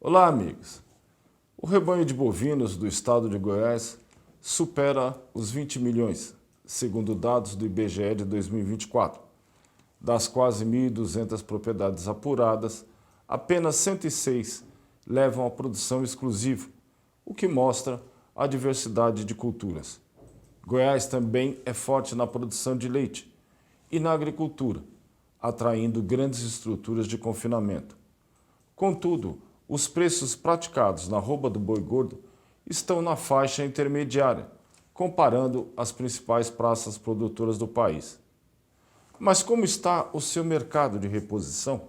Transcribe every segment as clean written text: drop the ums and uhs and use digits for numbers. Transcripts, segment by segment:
Olá, amigos. O rebanho de bovinos do estado de Goiás supera os 20 milhões, segundo dados do IBGE de 2024. Das quase 1.200 propriedades apuradas, apenas 106 levam à produção exclusiva, o que mostra a diversidade de culturas. Goiás também é forte na produção de leite e na agricultura, atraindo grandes estruturas de confinamento. Contudo, os preços praticados na arroba do boi gordo estão na faixa intermediária, comparando as principais praças produtoras do país. Mas como está o seu mercado de reposição?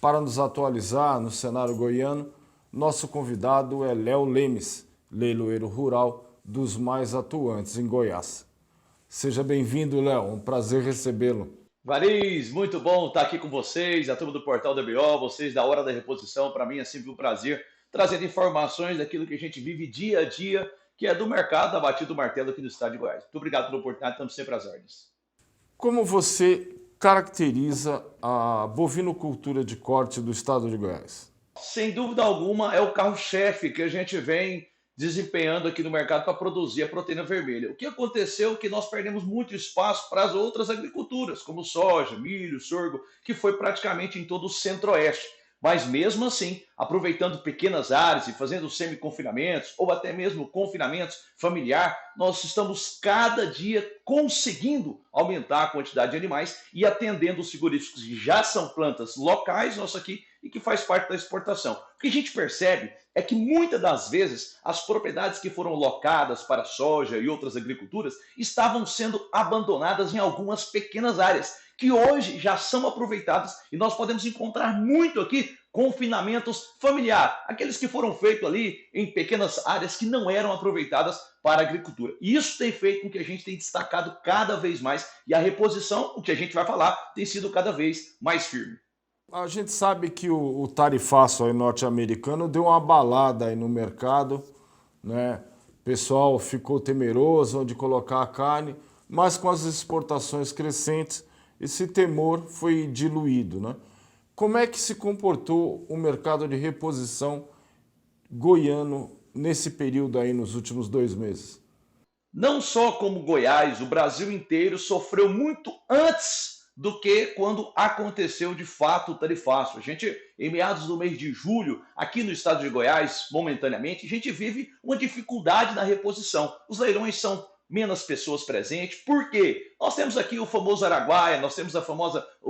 Para nos atualizar no cenário goiano, nosso convidado é Léo Lemes, leiloeiro rural dos mais atuantes em Goiás. Seja bem-vindo, Léo. Um prazer recebê-lo. Variz, muito bom estar aqui com vocês, a turma do Portal da BO, vocês da Hora da Reposição. Para mim é sempre um prazer trazer informações daquilo que a gente vive dia a dia, que é do mercado da batida do martelo aqui no estado de Goiás. Muito obrigado pela oportunidade, estamos sempre às ordens. Como você caracteriza a bovinocultura de corte do estado de Goiás? Sem dúvida alguma, é o carro-chefe que a gente vem desempenhando aqui no mercado para produzir a proteína vermelha. O que aconteceu é que nós perdemos muito espaço para as outras agriculturas, como soja, milho, sorgo, que foi praticamente em todo o centro-oeste. Mas mesmo assim, aproveitando pequenas áreas e fazendo semi-confinamentos ou até mesmo confinamentos familiar, nós estamos cada dia conseguindo aumentar a quantidade de animais e atendendo os frigoríficos que já são plantas locais, nosso aqui, e que faz parte da exportação. O que a gente percebe é que muitas das vezes as propriedades que foram locadas para soja e outras agriculturas estavam sendo abandonadas em algumas pequenas áreas, que hoje já são aproveitadas e nós podemos encontrar muito aqui confinamentos familiares, aqueles que foram feitos ali em pequenas áreas que não eram aproveitadas para a agricultura. E isso tem feito com que a gente tenha destacado cada vez mais e a reposição, o que a gente vai falar, tem sido cada vez mais firme. A gente sabe que o tarifaço aí norte-americano deu uma balada aí no mercado, né? O pessoal ficou temeroso de colocar a carne, mas com as exportações crescentes, esse temor foi diluído, né? Como é que se comportou o mercado de reposição goiano nesse período aí nos últimos 2 meses? Não só como Goiás, o Brasil inteiro sofreu muito antes do que quando aconteceu de fato o tarifaço. A gente, em meados do mês de julho, aqui no estado de Goiás, momentaneamente, a gente vive uma dificuldade na reposição. Os leilões são menos pessoas presentes. Por quê? Nós temos aqui o famoso Araguaia, nós temos o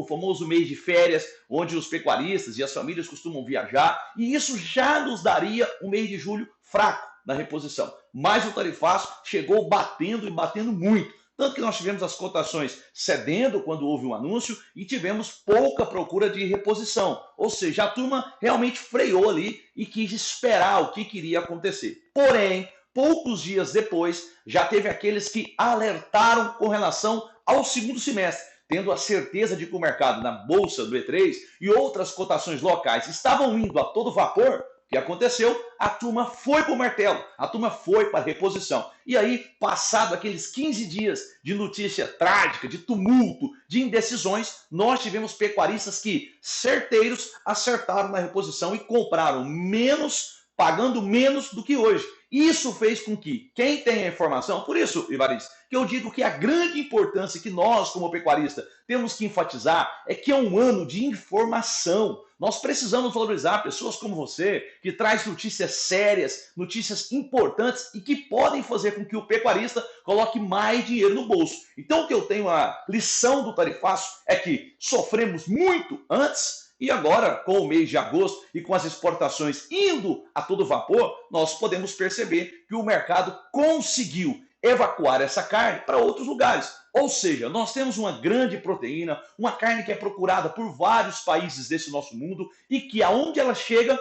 famoso mês de férias, onde os pecuaristas e as famílias costumam viajar, e isso já nos daria um mês de julho fraco na reposição. Mas o tarifaço chegou batendo e batendo muito. Tanto que nós tivemos as cotações cedendo quando houve um anúncio e tivemos pouca procura de reposição. Ou seja, a turma realmente freou ali e quis esperar o que iria acontecer. Porém, poucos dias depois, já teve aqueles que alertaram com relação ao segundo semestre, tendo a certeza de que o mercado na Bolsa do E3 e outras cotações locais estavam indo a todo vapor. O que aconteceu? A turma foi para o martelo, a turma foi para a reposição. E aí, passado aqueles 15 dias de notícia trágica, de tumulto, de indecisões, nós tivemos pecuaristas que, certeiros, acertaram na reposição e compraram menos, pagando menos do que hoje. Isso fez com que quem tem a informação, por isso, Ivariz, que eu digo que a grande importância que nós, como pecuarista, temos que enfatizar é que é um ano de informação. Nós precisamos valorizar pessoas como você, que traz notícias sérias, notícias importantes e que podem fazer com que o pecuarista coloque mais dinheiro no bolso. Então, o que eu tenho a lição do tarifaço é que sofremos muito antes e agora, com o mês de agosto e com as exportações indo a todo vapor, nós podemos perceber que o mercado conseguiu evacuar essa carne para outros lugares. Ou seja, nós temos uma grande proteína, uma carne que é procurada por vários países desse nosso mundo e que aonde ela chega,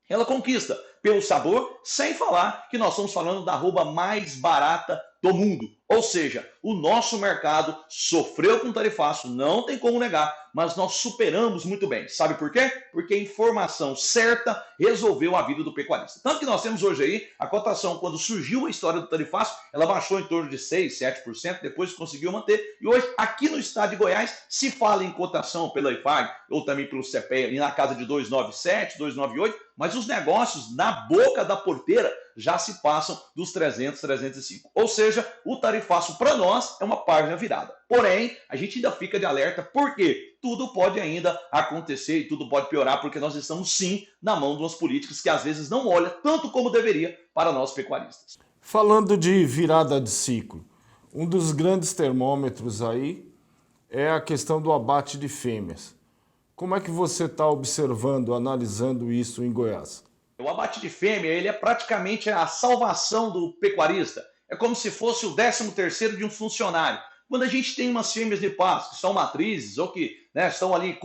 ela conquista. pelo sabor, sem falar que nós estamos falando da arroba mais barata do mundo. Ou seja, o nosso mercado sofreu com tarifaço, não tem como negar, mas nós superamos muito bem. Sabe por quê? Porque a informação certa resolveu a vida do pecuarista. Tanto que nós temos hoje aí a cotação, quando surgiu a história do tarifaço, ela baixou em torno de 6%, 7%, depois conseguiu manter. E hoje, aqui no estado de Goiás, se fala em cotação pela IFAG ou também pelo CPEA, na casa de 297, 298, mas os negócios na boca da porteira já se passam dos 300, 305. Ou seja, o tarifaço para nós é uma página virada. Porém, a gente ainda fica de alerta porque tudo pode ainda acontecer e tudo pode piorar porque nós estamos sim na mão de umas políticas que às vezes não olham tanto como deveria para nós pecuaristas. Falando de virada de ciclo, um dos grandes termômetros aí é a questão do abate de fêmeas. Como é que você está observando, analisando isso em Goiás? O abate de fêmea, ele é praticamente a salvação do pecuarista. É como se fosse o 13º de um funcionário. Quando a gente tem umas fêmeas de pasto que são matrizes ou que estão ali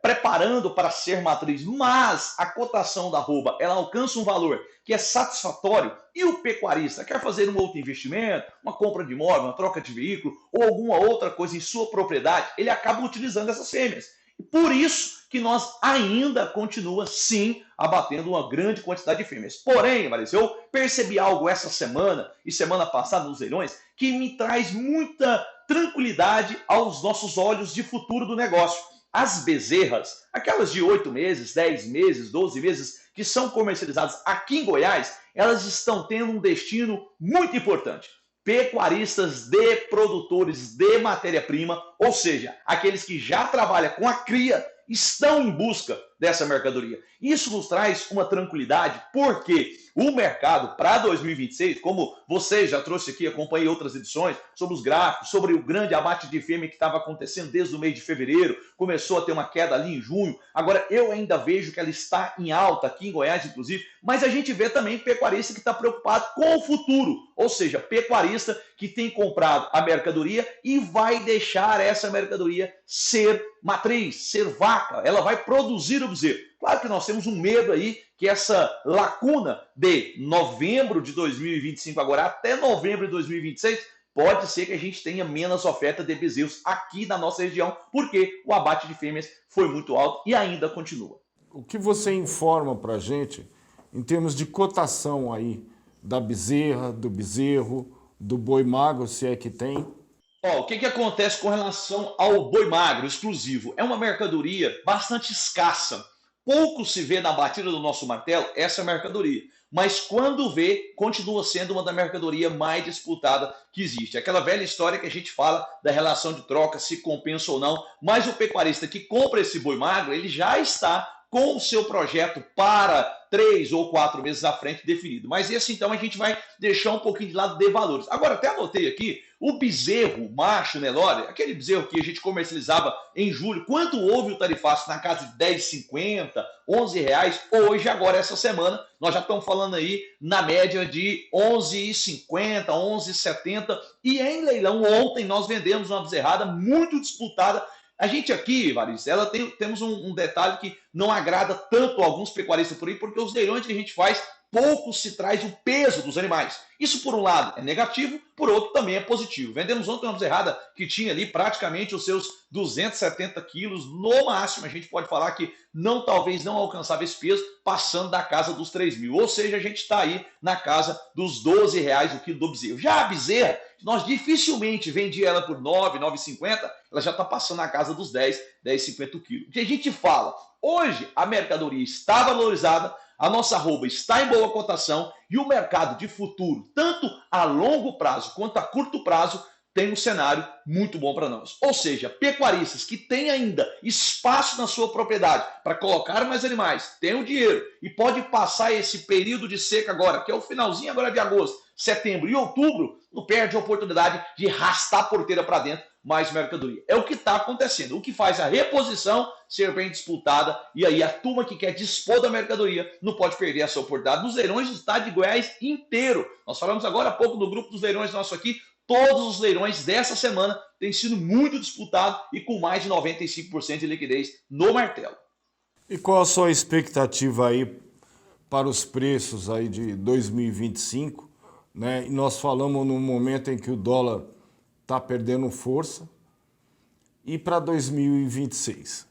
preparando para ser matriz, mas a cotação da arroba ela alcança um valor que é satisfatório e o pecuarista quer fazer um outro investimento, uma compra de imóvel, uma troca de veículo ou alguma outra coisa em sua propriedade, ele acaba utilizando essas fêmeas. Por isso que nós ainda continua, sim, abatendo uma grande quantidade de fêmeas. Porém, Marisa, eu percebi algo essa semana e semana passada nos leilões que me traz muita tranquilidade aos nossos olhos de futuro do negócio. As bezerras, aquelas de 8 meses, 10 meses, 12 meses, que são comercializadas aqui em Goiás, elas estão tendo um destino muito importante. Pecuaristas de produtores de matéria-prima, ou seja, aqueles que já trabalham com a cria, estão em busca dessa mercadoria. Isso nos traz uma tranquilidade, porque o mercado para 2026, como você já trouxe aqui, acompanhei outras edições sobre os gráficos, sobre o grande abate de fêmea que estava acontecendo desde o mês de fevereiro, começou a ter uma queda ali em junho, agora eu ainda vejo que ela está em alta aqui em Goiás, inclusive, mas a gente vê também pecuarista que está preocupado com o futuro, ou seja, pecuarista que tem comprado a mercadoria e vai deixar essa mercadoria ser matriz, ser vaca, ela vai produzir o bezerro. Claro que nós temos um medo aí que essa lacuna de novembro de 2025 agora até novembro de 2026 pode ser que a gente tenha menos oferta de bezerros aqui na nossa região, porque o abate de fêmeas foi muito alto e ainda continua. O que você informa para a gente em termos de cotação aí da bezerra, do bezerro, do boi magro, se é que tem? O que acontece com relação ao boi magro exclusivo? É uma mercadoria bastante escassa. Pouco se vê na batida do nosso martelo essa mercadoria. Mas quando vê, continua sendo uma da mercadoria mais disputada que existe. Aquela velha história que a gente fala da relação de troca, se compensa ou não. Mas o pecuarista que compra esse boi magro, ele já está com o seu projeto para 3 ou 4 meses à frente definido. Mas esse então a gente vai deixar um pouquinho de lado de valores. Agora até anotei aqui, o bezerro macho Nelore, aquele bezerro que a gente comercializava em julho, quanto houve o tarifaço na casa de R$10,50, R$11, hoje agora essa semana nós já estamos falando aí na média de R$11,50, R$11,70 e em leilão ontem nós vendemos uma bezerrada muito disputada. A gente aqui, Varice, temos um detalhe que não agrada tanto a alguns pecuaristas por aí, porque os leilões que a gente faz, pouco se traz o peso dos animais. Isso, por um lado, é negativo, por outro, também é positivo. Vendemos ontem uma bezerrada que tinha ali praticamente os seus 270 quilos, no máximo. A gente pode falar que talvez não alcançava esse peso, passando da casa dos 3 mil. Ou seja, a gente está aí na casa dos R$12 o quilo do bezerro. Já a bezerra, nós dificilmente vendia ela por 9, 9,50, ela já está passando na casa dos 10, 10,50 o quilo. O que a gente fala? Hoje a mercadoria está valorizada, a nossa arroba está em boa cotação e o mercado de futuro, tanto a longo prazo quanto a curto prazo, tem um cenário muito bom para nós. Ou seja, pecuaristas que têm ainda espaço na sua propriedade para colocar mais animais, têm o dinheiro e pode passar esse período de seca agora, que é o finalzinho agora de agosto, setembro e outubro, não perde a oportunidade de arrastar a porteira para dentro mais mercadoria. É o que está acontecendo, o que faz a reposição ser bem disputada e aí a turma que quer dispor da mercadoria não pode perder essa oportunidade. Nos leilões do estado de Goiás inteiro, nós falamos agora há pouco do grupo dos leilões nosso aqui, todos os leilões dessa semana têm sido muito disputados e com mais de 95% de liquidez no martelo. E qual a sua expectativa aí para os preços aí de 2025, né? E nós falamos no momento em que o dólar está perdendo força. E para 2026?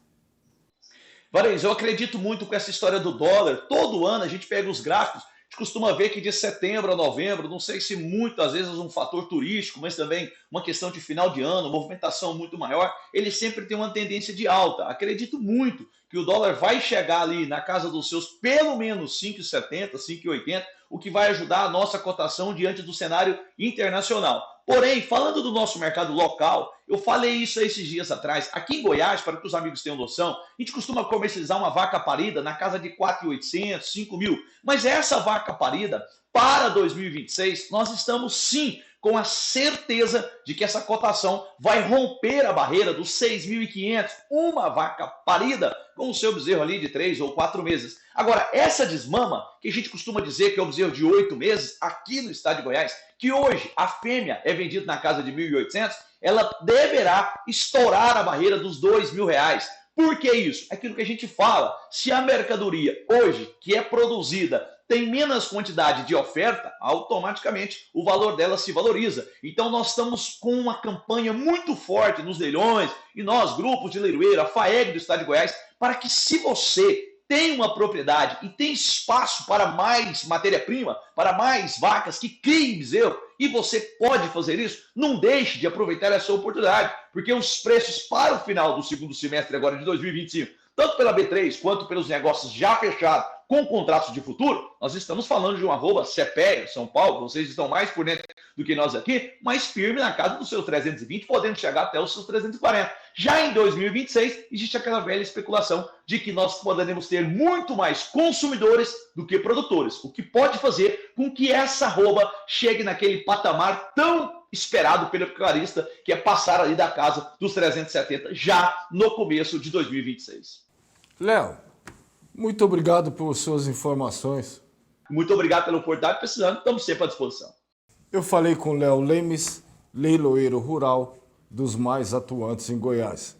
Varejo, eu acredito muito com essa história do dólar. Todo ano a gente pega os gráficos, a gente costuma ver que de setembro a novembro, não sei se muitas vezes um fator turístico, mas também uma questão de final de ano, movimentação muito maior, ele sempre tem uma tendência de alta. Acredito muito que o dólar vai chegar ali na casa dos seus pelo menos 5,70, 5,80, o que vai ajudar a nossa cotação diante do cenário internacional. Porém, falando do nosso mercado local, eu falei isso esses dias atrás. Aqui em Goiás, para que os amigos tenham noção, a gente costuma comercializar uma vaca parida na casa de 4.800, 5.000. Mas essa vaca parida, para 2026, nós estamos sim com a certeza de que essa cotação vai romper a barreira dos 6.500, uma vaca parida com o seu bezerro ali de 3 ou 4 meses. Agora, essa desmama, que a gente costuma dizer que é o bezerro de 8 meses, aqui no estado de Goiás, que hoje a fêmea é vendida na casa de 1.800, ela deverá estourar a barreira dos R$ 2.000. Por que isso? É aquilo que a gente fala. Se a mercadoria hoje, que é produzida, tem menos quantidade de oferta, automaticamente o valor dela se valoriza. Então nós estamos com uma campanha muito forte nos leilões e nós, grupos de leiloeiro, a FAEG do estado de Goiás, para que se você tem uma propriedade e tem espaço para mais matéria-prima, para mais vacas que criem bezerro, e você pode fazer isso, não deixe de aproveitar essa oportunidade, porque os preços para o final do segundo semestre agora de 2025, tanto pela B3 quanto pelos negócios já fechados com contratos de futuro, nós estamos falando de um @CPEA, São Paulo, vocês estão mais por dentro do que nós aqui, mais firme na casa dos seus 320, podendo chegar até os seus 340. Já em 2026, existe aquela velha especulação de que nós poderemos ter muito mais consumidores do que produtores, o que pode fazer com que essa arroba chegue naquele patamar tão esperado pelo pecuarista, que é passar ali da casa dos 370 já no começo de 2026. Léo, muito obrigado por suas informações. Muito obrigado pela oportunidade, precisando, estamos sempre à disposição. Eu falei com Léo Lemes, leiloeiro rural dos mais atuantes em Goiás.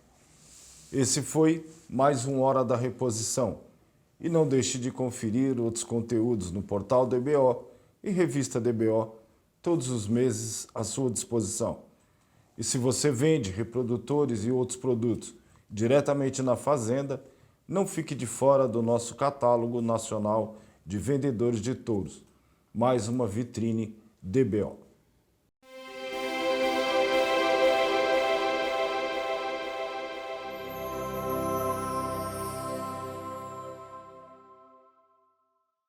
Esse foi mais um Hora da Reposição. E não deixe de conferir outros conteúdos no portal DBO e revista DBO, todos os meses à sua disposição. E se você vende reprodutores e outros produtos diretamente na fazenda, não fique de fora do nosso catálogo nacional de vendedores de touros. Mais uma vitrine DBO.